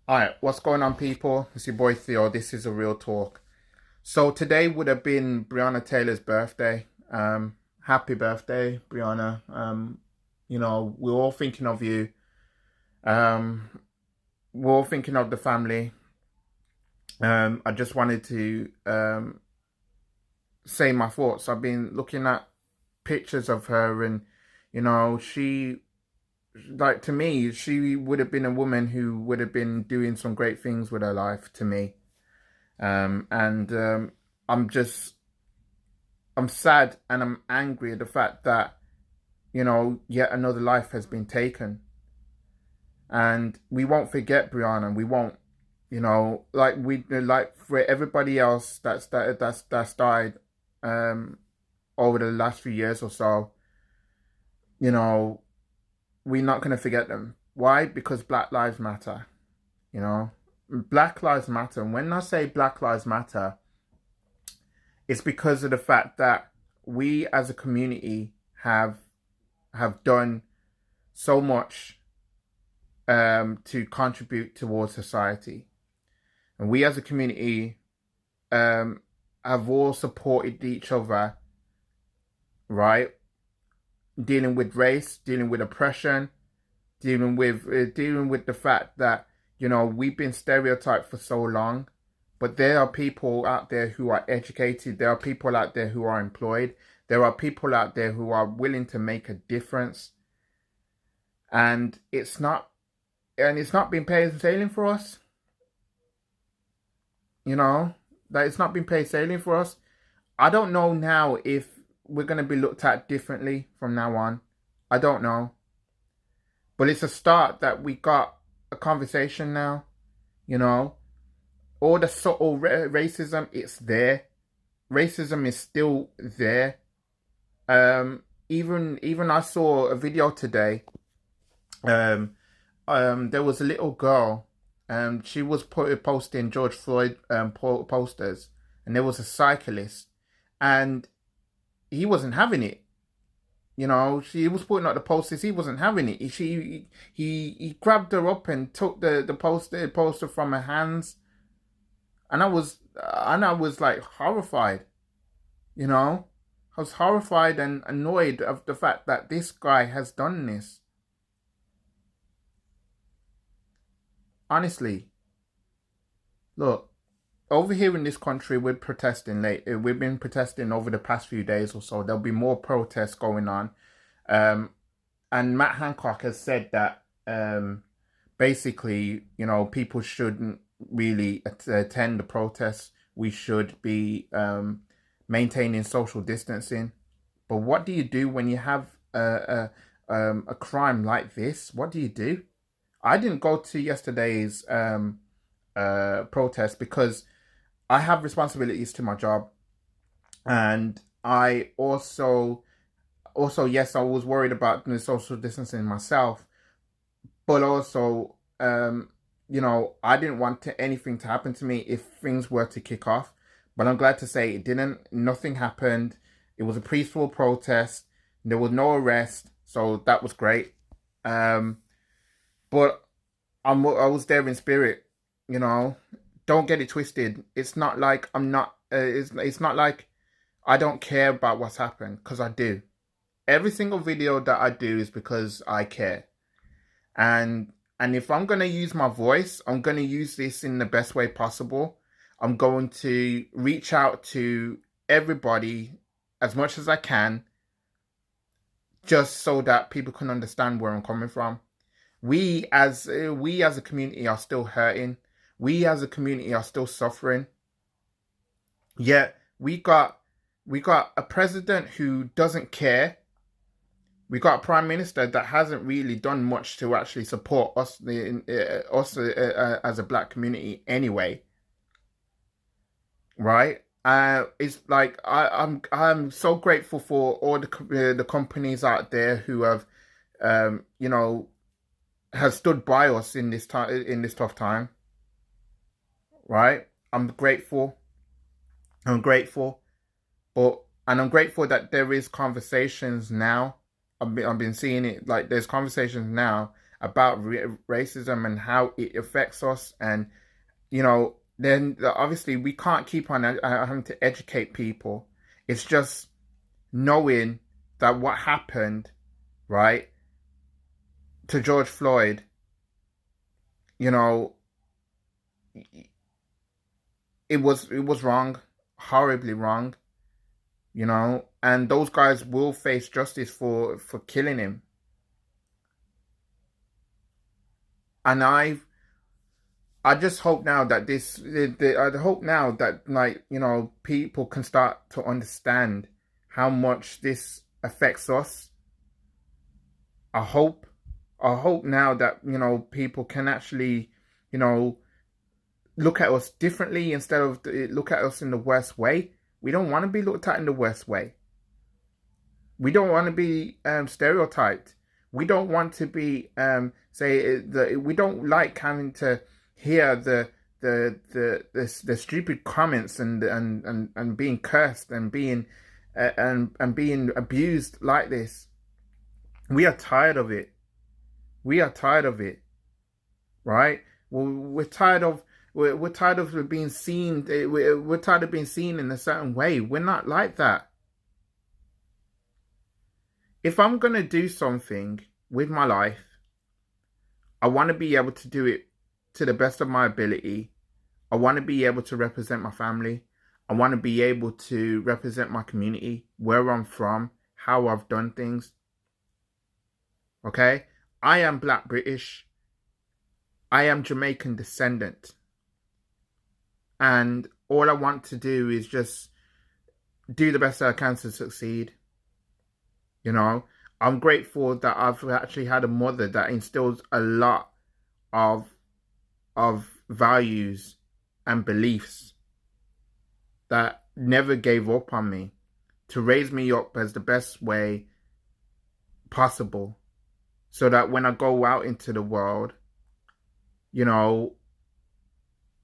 Alright, what's going on, people? It's your boy Theo. This is a real talk. So today would have been Breonna Taylor's birthday. Happy birthday, Breonna. We're all thinking of you. Um, we're all thinking of the family. I just wanted to say my thoughts. I've been looking at pictures of her, and she, like, to me, she would have been a woman who would have been doing some great things with her life. To me. And I'm just, I'm sad and I'm angry at the fact that, yet another life has been taken. And we won't forget Brianna. We won't, like for everybody else that's died um, over the last few years or so, you know, we're not going to forget them. Why? Because Black Lives Matter, you know? Black Lives Matter. And when I say Black Lives Matter, it's because of the fact that we as a community have done so much to contribute towards society, and we as a community um, have all supported each other, right? Dealing with race, dealing with oppression, dealing with the fact that we've been stereotyped for so long. But there are people out there who are educated. There are people out there who are employed. There are people out there who are willing to make a difference. And it's not been plain sailing for us. That it's not been plain sailing for us. I don't know now if we're going to be looked at differently from now on. I don't know. But it's a start that we got a conversation now, you know. All the subtle racism, it's there. Racism is still there. Even I saw a video today. There was a little girl. She was posting George Floyd posters, and there was a cyclist, and he wasn't having it. She was putting out the posters. He wasn't having it. He grabbed her up and took the poster from her hands, and I was like horrified. I was horrified and annoyed of the fact that this guy has done this. Honestly, look, over here in this country, we're protesting late. We've been protesting over the past few days or so. There'll be more protests going on. Um, and Matt Hancock has said that basically, people shouldn't really attend the protests. We should be maintaining social distancing. But what do you do when you have a crime like this? What do you do? I didn't go to yesterday's protest because I have responsibilities to my job, and I also yes, I was worried about the social distancing myself, but also I didn't want anything to happen to me if things were to kick off. But I'm glad to say it didn't. Nothing happened. It was a peaceful protest. There was no arrest, so that was great. Um, but I was there in spirit. You know, don't get it twisted. It's not like I'm not. It's not like I don't care about what's happened, because I do. Every single video that I do is because I care. And if I'm gonna use my voice, I'm gonna use this in the best way possible. I'm going to reach out to everybody as much as I can, just so that people can understand where I'm coming from. We as a community are still hurting. We as a community are still suffering. Yet we got a president who doesn't care. We got a prime minister that hasn't really done much to actually support us, as a black community anyway, right? It's like I'm so grateful for all the companies out there who have, um, you know, has stood by us in this tough time, right? I'm grateful. I'm grateful, but and I'm grateful that there is conversations now. I've been seeing it, like there's conversations now about racism and how it affects us. And, you know, then obviously we can't keep on having to educate people. It's just knowing that what happened, right, to George Floyd, you know, it was wrong, horribly wrong, you know, and those guys will face justice for killing him. And I just hope now that I hope now that, like, you know, people can start to understand how much this affects us. I hope I hope now that, you know, people can actually, you know, look at us differently instead of look at us in the worst way. We don't want to be looked at in the worst way. We don't want to be stereotyped. We don't want to be we don't like having to hear the stupid comments and being cursed and being abused like this. We are tired of it. We are tired of it, right? We're tired of we're tired of being seen. We're tired of being seen in a certain way. We're not like that. If I'm gonna do something with my life, I want to be able to do it to the best of my ability. I want to be able to represent my family. I want to be able to represent my community, where I'm from, how I've done things. Okay? I am Black British. I am Jamaican descendant. And all I want to do is just do the best I can to succeed. You know, I'm grateful that I've actually had a mother that instills a lot of values and beliefs, that never gave up on me, to raise me up as the best way possible, so that when I go out into the world, you know,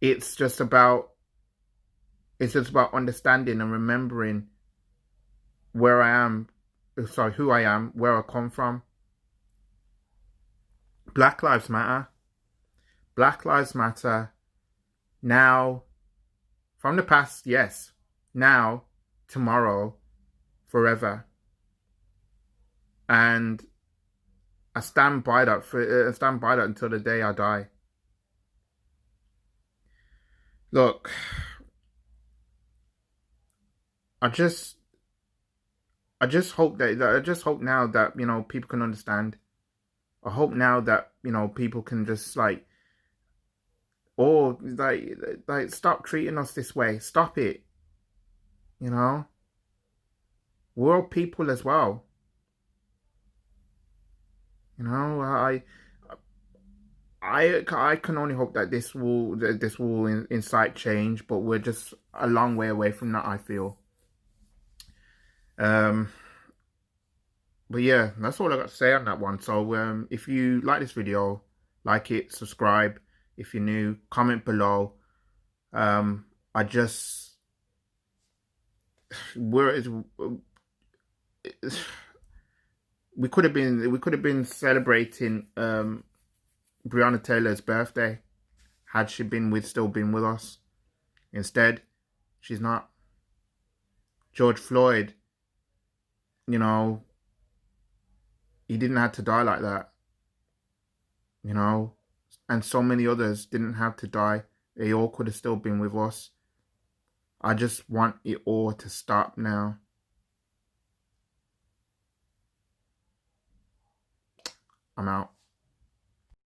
it's just about understanding and remembering where I am, who I am, where I come from. Black Lives Matter. Black Lives Matter. Now, from the past, yes. Now, tomorrow, forever. And I stand by that until the day I die. Look, I just hope now that, you know, people can understand. I hope now that, you know, people can just like stop treating us this way. Stop it. You know? We're all people as well. You know, I can only hope that this will incite change, but we're just a long way away from that, I feel. But yeah, that's all I got to say on that one. So if you like this video, like it, subscribe. If you're new, comment below. We could have been celebrating Breonna Taylor's birthday had she still been with us. Instead, she's not. George Floyd, you know, he didn't have to die like that. You know, and so many others didn't have to die. They all could have still been with us. I just want it all to stop now. I'm out.